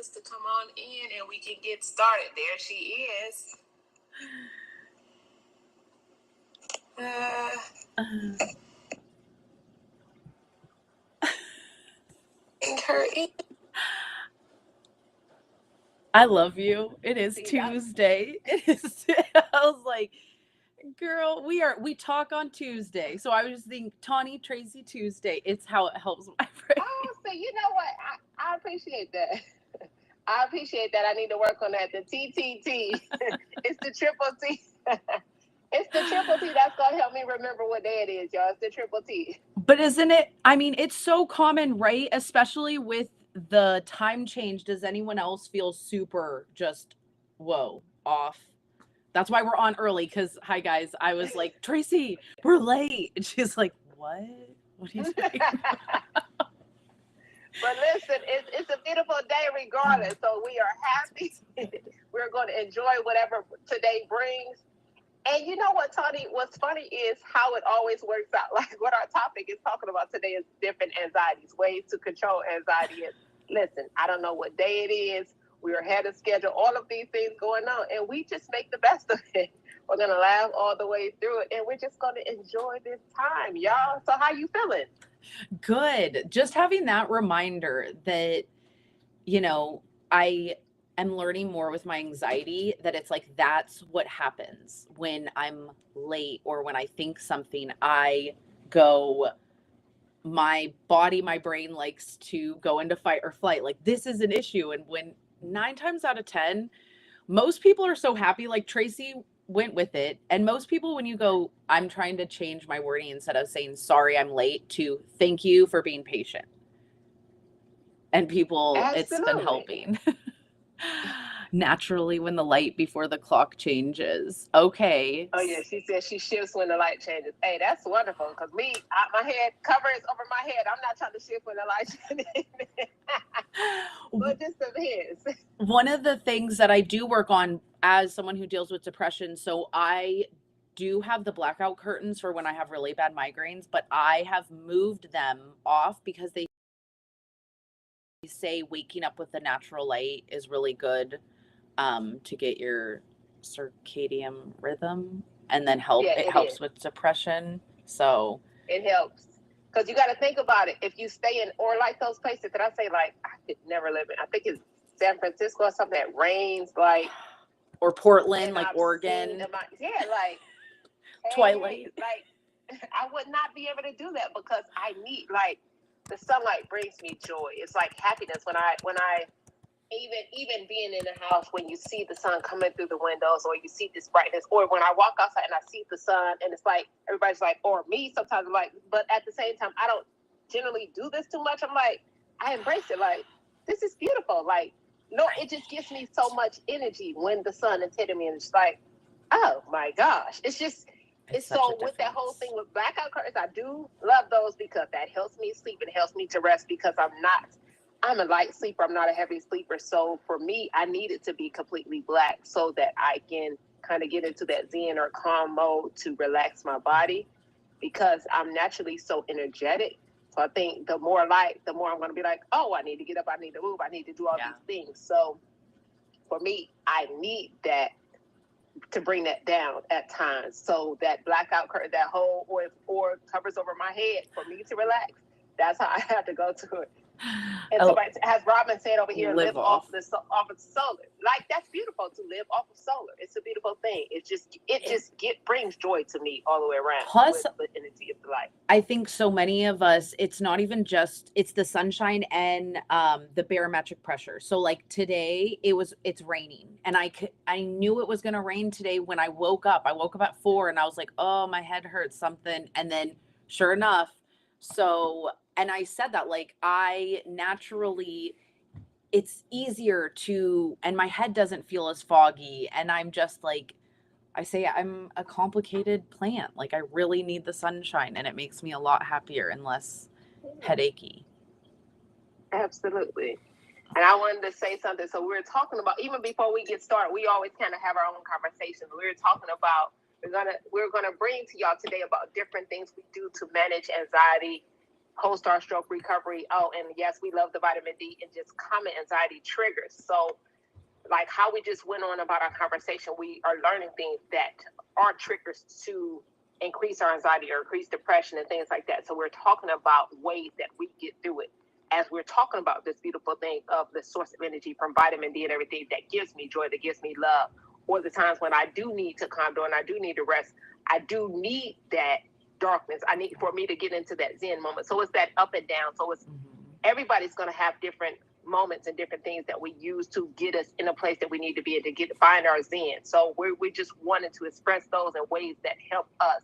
us to come on in and we can get started. There she is. Her in. I love you. It is Tuesday. It is. I was like, girl, we talk on Tuesday. So I was just thinking, Tawny Tracy Tuesday. It's how it helps my brain. Oh, so you know what? I appreciate that. I appreciate that. I need to work on that. The TTT. It's the triple T. It's the triple T that's going to help me remember what day it is, y'all. It's the triple T. But isn't it? I mean, it's so common, right? Especially with the time change. Does anyone else feel super just, whoa, off? That's why we're on early. Because, hi, guys. I was like, Tracy, we're late. And she's like, what? What are you saying? But listen, it's a beautiful day regardless. So we are happy. We're going to enjoy whatever today brings. And you know what, Tony? What's funny is how it always works out. Like what our topic is talking about today is different anxieties, ways to control anxiety. And listen, I don't know what day it is. We're ahead of schedule, all of these things going on, and we just make the best of it. We're going to laugh all the way through it, and we're just going to enjoy this time, y'all. So how you feeling? Good. Just having that reminder that, I am learning more with my anxiety that it's like that's what happens when I'm late or when I think something. I go, my body, my brain likes to go into fight or flight. Like this is an issue. And when 9 times out of 10, most people are so happy, like Tracy went with it. And most people, when you go, I'm trying to change my wording instead of saying, sorry, I'm late, to thank you for being patient. And people, Absolutely. It's been helping. Naturally, when the light before the clock changes. Okay. Oh, yeah. She said she shifts when the light changes. Hey, that's wonderful. Because my head covers over my head. I'm not trying to shift when the light changes. But just of his. One of the things that I do work on as someone who deals with depression, so I do have the blackout curtains for when I have really bad migraines, but I have moved them off because they say waking up with the natural light is really good to get your circadian rhythm and then it helps with depression. So it helps. Because you got to think about it. If you stay in, or like those places that I say, like, I could never live in. I think it's San Francisco or something that rains, like. Or Portland, like Oregon. Like. Twilight. Like, I would not be able to do that because I need, like, the sunlight brings me joy. It's like happiness when I even being in the house, when you see the sun coming through the windows, or you see this brightness, or when I walk outside and I see the sun, and it's like everybody's like, or me sometimes, I'm like, but at the same time, I don't generally do this too much. I'm like, I embrace it. Like, this is beautiful. Like, no, it just gives me so much energy when the sun is hitting me, and it's like, oh my gosh, it's just. It's so with that whole thing with blackout curtains, I do love those because that helps me sleep and helps me to rest because I'm a light sleeper. I'm not a heavy sleeper. So for me, I need it to be completely black so that I can kind of get into that zen or calm mode to relax my body because I'm naturally so energetic. So I think the more light, the more I'm going to be like, oh, I need to get up. I need to move. I need to do all these things. So for me, I need that to bring that down at times. So that blackout curtain, that whole or covers over my head for me to relax. That's how I have to go to it. And somebody has Robin said over here, live off of solar. Like that's beautiful to live off of solar. It's a beautiful thing. It just brings joy to me all the way around. Plus, with the energy of the light. I think so many of us, it's not even just it's the sunshine and the barometric pressure. So like today it's raining, and I knew it was gonna rain today when I woke up. I woke up at 4 and I was like, oh, my head hurts something, and then sure enough, and I said that, like, I naturally, it's easier to, and my head doesn't feel as foggy. And I'm just like, I say I'm a complicated plant. Like, I really need the sunshine, and it makes me a lot happier and less headachy. Absolutely. And I wanted to say something. So we were talking about, even before we get started, we always kind of have our own conversations. We were talking about, we're gonna bring to y'all today about different things we do to manage anxiety post-star stroke recovery. Oh, and yes, we love the vitamin D and just common anxiety triggers. So like how we just went on about our conversation, we are learning things that are triggers to increase our anxiety or increase depression and things like that. So we're talking about ways that we get through it. As we're talking about this beautiful thing of the source of energy from vitamin D and everything that gives me joy, that gives me love, or the times when I do need to calm down, I do need to rest, I do need that darkness. I need for me to get into that Zen moment. So it's that up and down. So it's everybody's going to have different moments and different things that we use to get us in a place that we need to be in to find our Zen. So we just wanted to express those in ways that help us.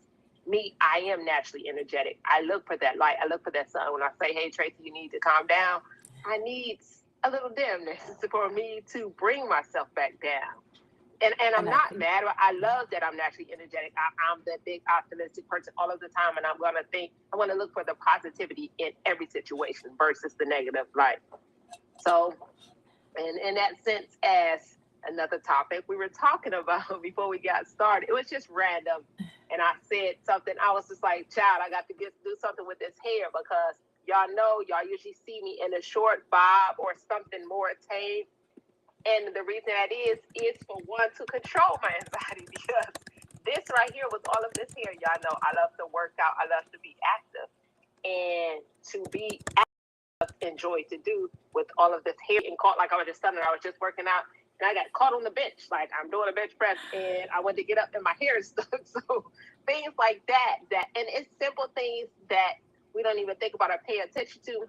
Me, I am naturally energetic. I look for that light. I look for that sun. When I say, hey, Tracy, you need to calm down, I need a little dimness for me to bring myself back down. And I'm not mad. I love that I'm naturally energetic. I'm the big optimistic person all of the time. And I want to look for the positivity in every situation versus the negative light. So, and in that sense, as another topic we were talking about before we got started, it was just random. And I said something, I was just like, child, I got to do something with this hair because y'all know, y'all usually see me in a short bob or something more tame. And the reason that is for one, to control my anxiety, because this right here with all of this hair, y'all know I love to work out, I love to be active. And to be active, enjoy to do with all of this hair and caught, like I was just telling her, I was just working out and I got caught on the bench. Like I'm doing a bench press and I went to get up and my hair is stuck. So things like that, and it's simple things that we don't even think about or pay attention to.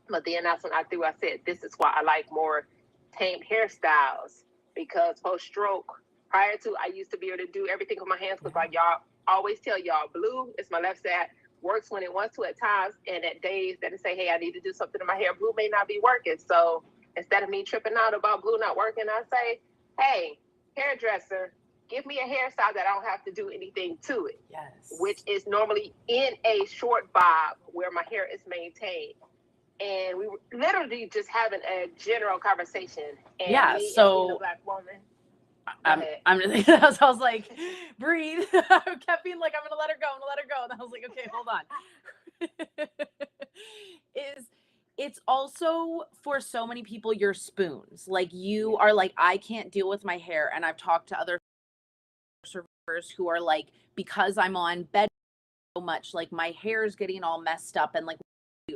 But then that's when I said, this is why I like more tamed hairstyles, because post-stroke, prior to, I used to be able to do everything with my hands because like y'all always tell y'all, blue is my left side, works when it wants to at times, and at days that it say, hey, I need to do something in my hair, blue may not be working. So instead of me tripping out about blue not working, I say, hey, hairdresser, give me a hairstyle that I don't have to do anything to it. Yes. Which is normally in a short bob where my hair is maintained. And we were literally just having a general conversation. And me so and the Black woman. I'm just I was like, breathe. I kept being like, I'm gonna let her go. And I was like, okay, hold on. It's also for so many people your spoons. Like you are like, I can't deal with my hair. And I've talked to other survivors who are like, because I'm on bed so much, like my hair is getting all messed up and like,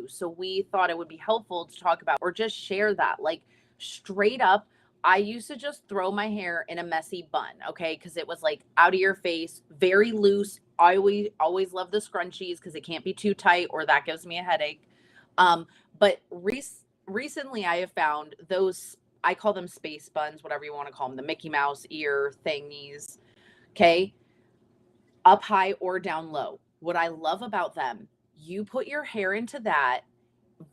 so we thought it would be helpful to talk about or just share that. Like straight up, I used to just throw my hair in a messy bun, okay? Because it was like out of your face, very loose. I always love the scrunchies because it can't be too tight or that gives me a headache. But recently I have found those, I call them space buns, whatever you want to call them, the Mickey Mouse ear thingies, okay? Up high or down low. What I love about them, you put your hair into that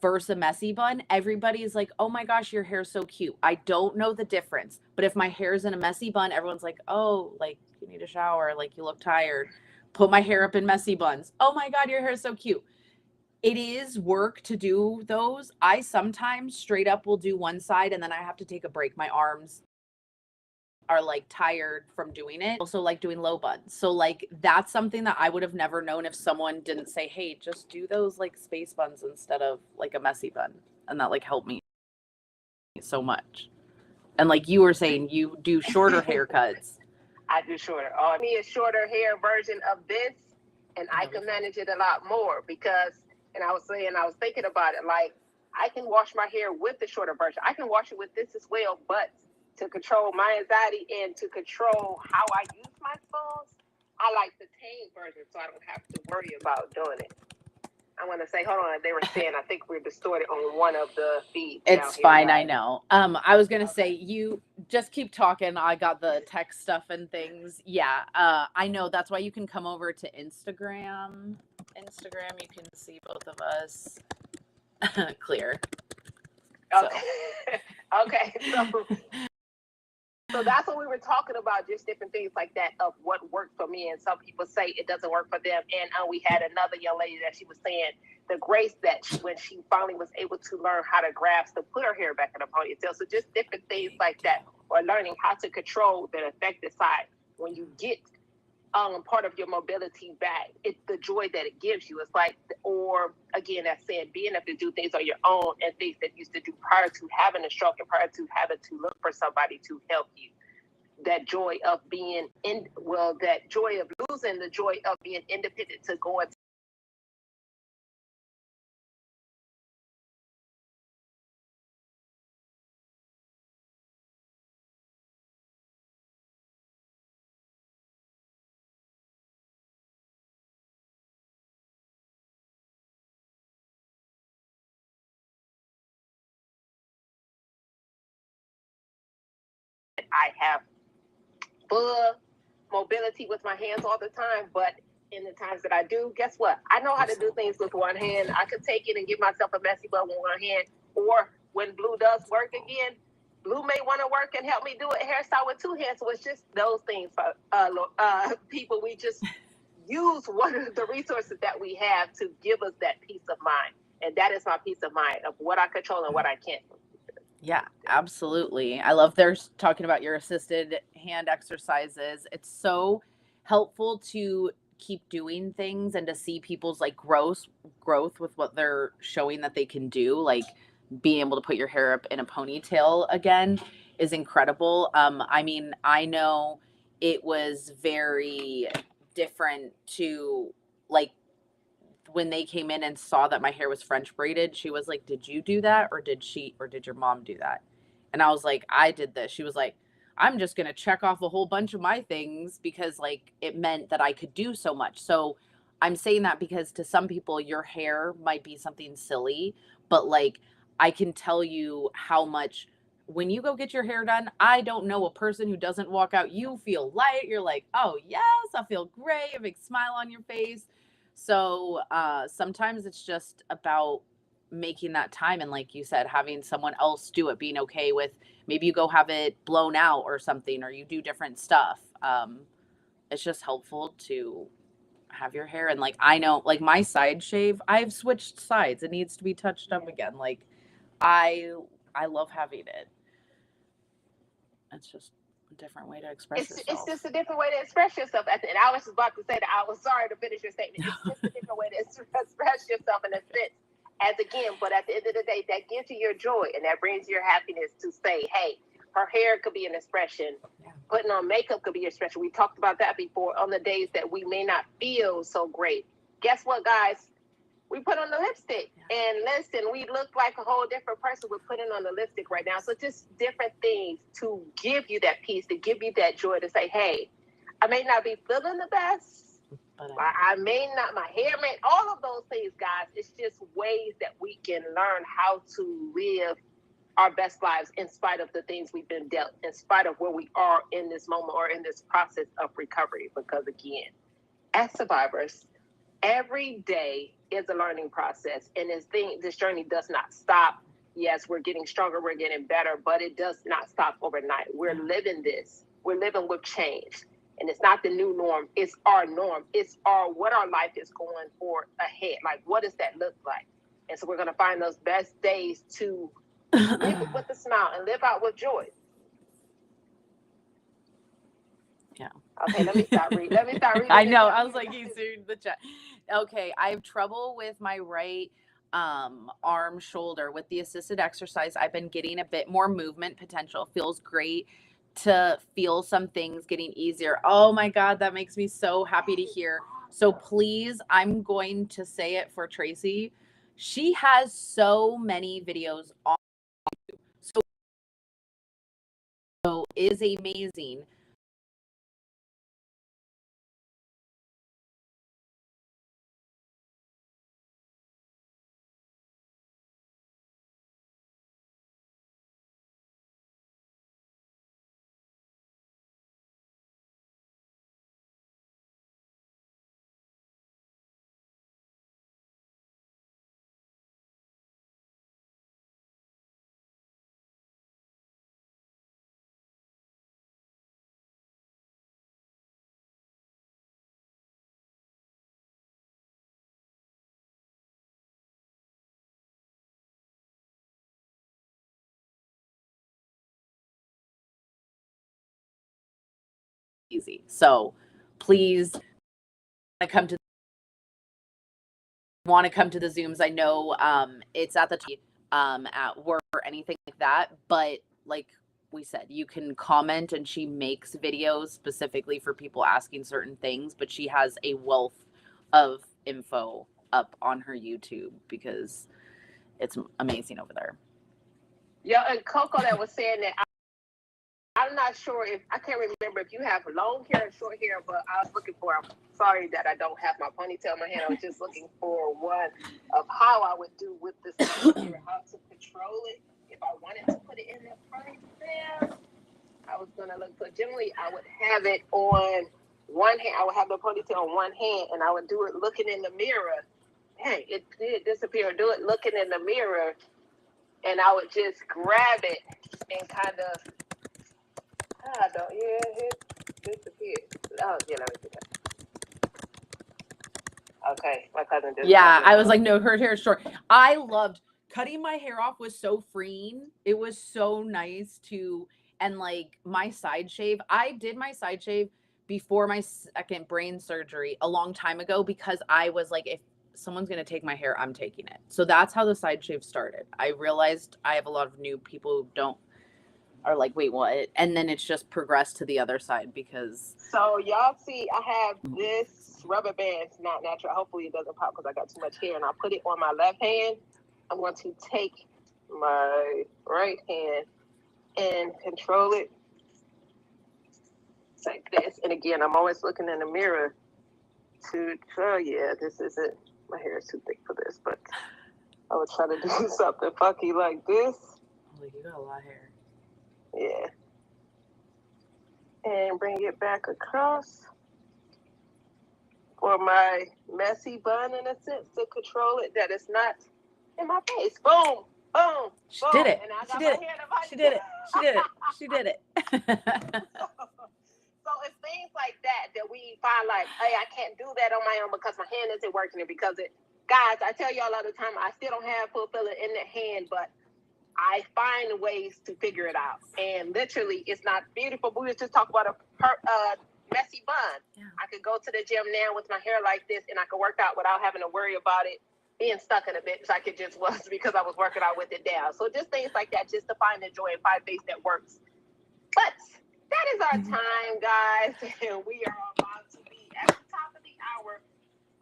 versus a messy bun, everybody is like, oh my gosh, your hair's so cute. I don't know the difference, but if my hair's in a messy bun, everyone's like, oh, like you need a shower, like you look tired. Put my hair up in messy buns. Oh my God, your hair is so cute. It is work to do those. I sometimes straight up will do one side and then I have to take a break. My arms are like tired from doing it. Also like doing low buns. So like that's something that I would have never known if someone didn't say, hey, just do those like space buns instead of like a messy bun. And that like helped me so much. And like you were saying, you do shorter haircuts. I do shorter. Me a shorter hair version of this, and I can manage it a lot more because, and I was thinking about it, like I can wash my hair with the shorter version. I can wash it with this as well, but to control my anxiety and to control how I use my spoons, I like the tame version so I don't have to worry about doing it. I want to say, hold on, they were saying, I think we're distorted on one of the feeds. It's fine, I know. I was going to say, you just keep talking. I got the text stuff and things. Yeah, I know. That's why you can come over to Instagram. You can see both of us clear. Okay. Okay, so that's what we were talking about, just different things like that of what worked for me. And some people say it doesn't work for them. And we had another young lady that she was saying the grace that when she finally was able to learn how to grasp to put her hair back in a ponytail. So just different things like that, or learning how to control the affected side when you get part of your mobility back. It's the joy that it gives you. It's like, or again, as saying, being able to do things on your own and things that you used to do prior to having a stroke and prior to having to look for somebody to help you. That joy of being that joy of losing the joy of being independent to go and I have full mobility with my hands all the time, but in the times that I do, guess what? I know how to do things with one hand. I could take it and give myself a messy bun with one hand. Or when Blue does work again, Blue may want to work and help me do a hairstyle with two hands. So it's just those things for people. We just use one of the resources that we have to give us that peace of mind. And that is my peace of mind of what I control and what I can't. Yeah, absolutely. I love they're talking about your assisted hand exercises. It's so helpful to keep doing things and to see people's like growth with what they're showing that they can do. Like being able to put your hair up in a ponytail again is incredible. I mean, I know it was very different to like when they came in and saw that my hair was French braided, she was like, "Did you do that or did your mom do that?" And I was like, "I did this." She was like, "I'm just going to check off a whole bunch of my things because like it meant that I could do so much." So I'm saying that because to some people your hair might be something silly, but like I can tell you how much when you go get your hair done, I don't know a person who doesn't walk out, you feel light, you're like, "Oh, yes, I feel great." A big smile on your face. So sometimes it's just about making that time. And like you said, having someone else do it, being okay with maybe you go have it blown out or something, or you do different stuff. It's just helpful to have your hair. And like, I know, like my side shave, I've switched sides. It needs to be touched up again. Like I, I love having it. It's just a different way to express yourself. It's just a different way to express yourself. And I was just about to say that I was sorry to finish your statement. It's just a different way to express yourself in a sense. But at the end of the day, that gives you your joy and that brings your happiness to say, hey, her hair could be an expression. Yeah. Putting on makeup could be an expression. We talked about that before on the days that we may not feel so great. Guess what, guys? We put on the lipstick and listen, we look like a whole different person with putting on the lipstick right now. So just different things to give you that peace, to give you that joy to say, hey, I may not be feeling the best, but I may not, my hair may, all of those things, guys. It's just ways that we can learn how to live our best lives in spite of the things we've been dealt, in spite of where we are in this moment or in this process of recovery. Because again, as survivors, every day is a learning process, and this journey does not stop. Yes, we're getting stronger, we're getting better, but it does not stop overnight. We're living this. We're living with change, and it's not the new norm. It's our norm. It's what our life is going for ahead. Like, what does that look like? And so we're going to find those best days to live with a smile and live out with joy. Yeah. Okay, let me start reading. I know. I was like, he's in the chat. Okay, I have trouble with my right arm shoulder with the assisted exercise. I've been getting a bit more movement potential. Feels great to feel some things getting easier. Oh my God, that makes me so happy to hear. So please, I'm going to say it for Tracy. She has so many videos on YouTube. So is amazing. Easy. So please want to come to the Zooms. I know it's at the at work or anything like that, but like we said, you can comment, and she makes videos specifically for people asking certain things, but she has a wealth of info up on her YouTube because it's amazing over there. Yeah, and Coco that was saying that I'm not sure if I can't remember if you have long hair or short hair, but I was looking for. I'm sorry that I don't have my ponytail in my hand. I was just looking for one of how I would do with this hair, how to control it. If I wanted to put it in the ponytail, I was gonna look. But generally, I would have it on one hand. I would have the ponytail on one hand, and I would do it looking in the mirror. Hey, it did disappear. Do it looking in the mirror, and I would just grab it and kind of. It disappeared. Oh, yeah, let me do that. Okay, my cousin did. Yeah, I was like, no, her hair is short. I loved cutting my hair off, was so freeing. It was so nice and like my side shave. I did my side shave before my second brain surgery a long time ago because I was like, if someone's going to take my hair, I'm taking it. So that's how the side shave started. I realized I have a lot of new people who are like, wait, what? And then it's just progressed to the other side because. So y'all see, I have this rubber band. It's not natural. Hopefully it doesn't pop because I got too much hair. And I put it on my left hand. I'm going to take my right hand and control it like this. And again, I'm always looking in the mirror this isn't, my hair is too thick for this, but I would try to do something funky like this. Like, you got a lot of hair. Yeah. And bring it back across for my messy bun in a sense to control it that it's not in my face. Boom, boom, She boom. did it. And I got She did my it. hair in the She did it. She did it. She did it. So it's things like that we find like, hey, I can't do that on my own because my hand isn't working and because guys, I tell y'all all the time, I still don't have full filler in the hand, but I find ways to figure it out. And literally, it's not beautiful. We was just talking about a messy bun. Yeah. I could go to the gym now with my hair like this, and I could work out without having to worry about it being stuck in a bitch like it just was because I was working out with it down. So just things like that, just to find the joy and find things that works. But that is our time, guys. And we are about to be at the top of the hour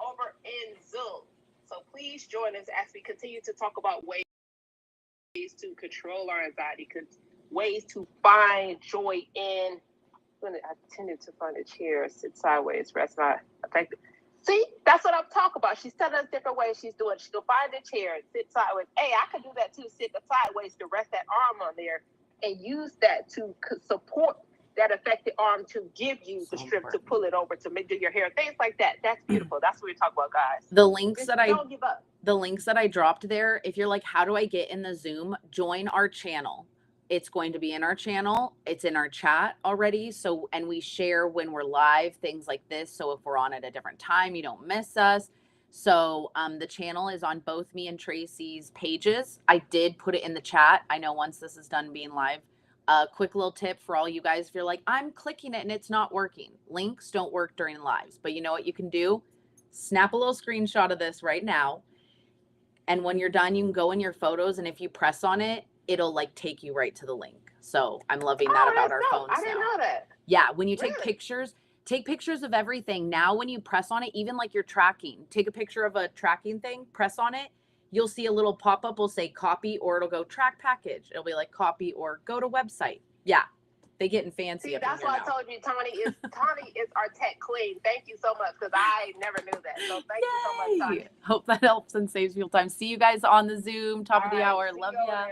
over in Zoom. So please join us as we continue to talk about ways to control our anxiety, ways to find joy in. I tended to find a chair, sit sideways, rest my effective. See, that's what I'm talking about. She's telling us different ways she's doing. She'll find a chair and sit sideways. Hey, I could do that too. Sit sideways to rest that arm on there and use that to support that affected arm to give you the strength to pull it over to do your hair, things like that. That's beautiful. That's what we're talking about, guys. The links don't give up. The links that I dropped there, if you're like, how do I get in the Zoom? Join our channel. It's going to be in our channel. It's in our chat already. So, and we share when we're live, things like this. So if we're on at a different time, you don't miss us. So the channel is on both me and Tracy's pages. I did put it in the chat. I know once this is done being live. A quick little tip for all you guys, if you're like, I'm clicking it and it's not working. Links don't work during lives, but you know what you can do? Snap a little screenshot of this right now. And when you're done, you can go in your photos. And if you press on it, it'll like take you right to the link. So I'm loving that about our phones now. I didn't know that. Yeah. When you take pictures of everything. Now, when you press on it, even like you're tracking, take a picture of a tracking thing, press on it. You'll see a little pop-up will say copy, or it'll go track package. It'll be like copy or go to website. Yeah. They getting fancy. See, that's why I told you Tony is our tech queen. Thank you so much, because I never knew that. So thank you so much, Tony. Hope that helps and saves people time. See you guys on the Zoom, top of the hour. Love ya.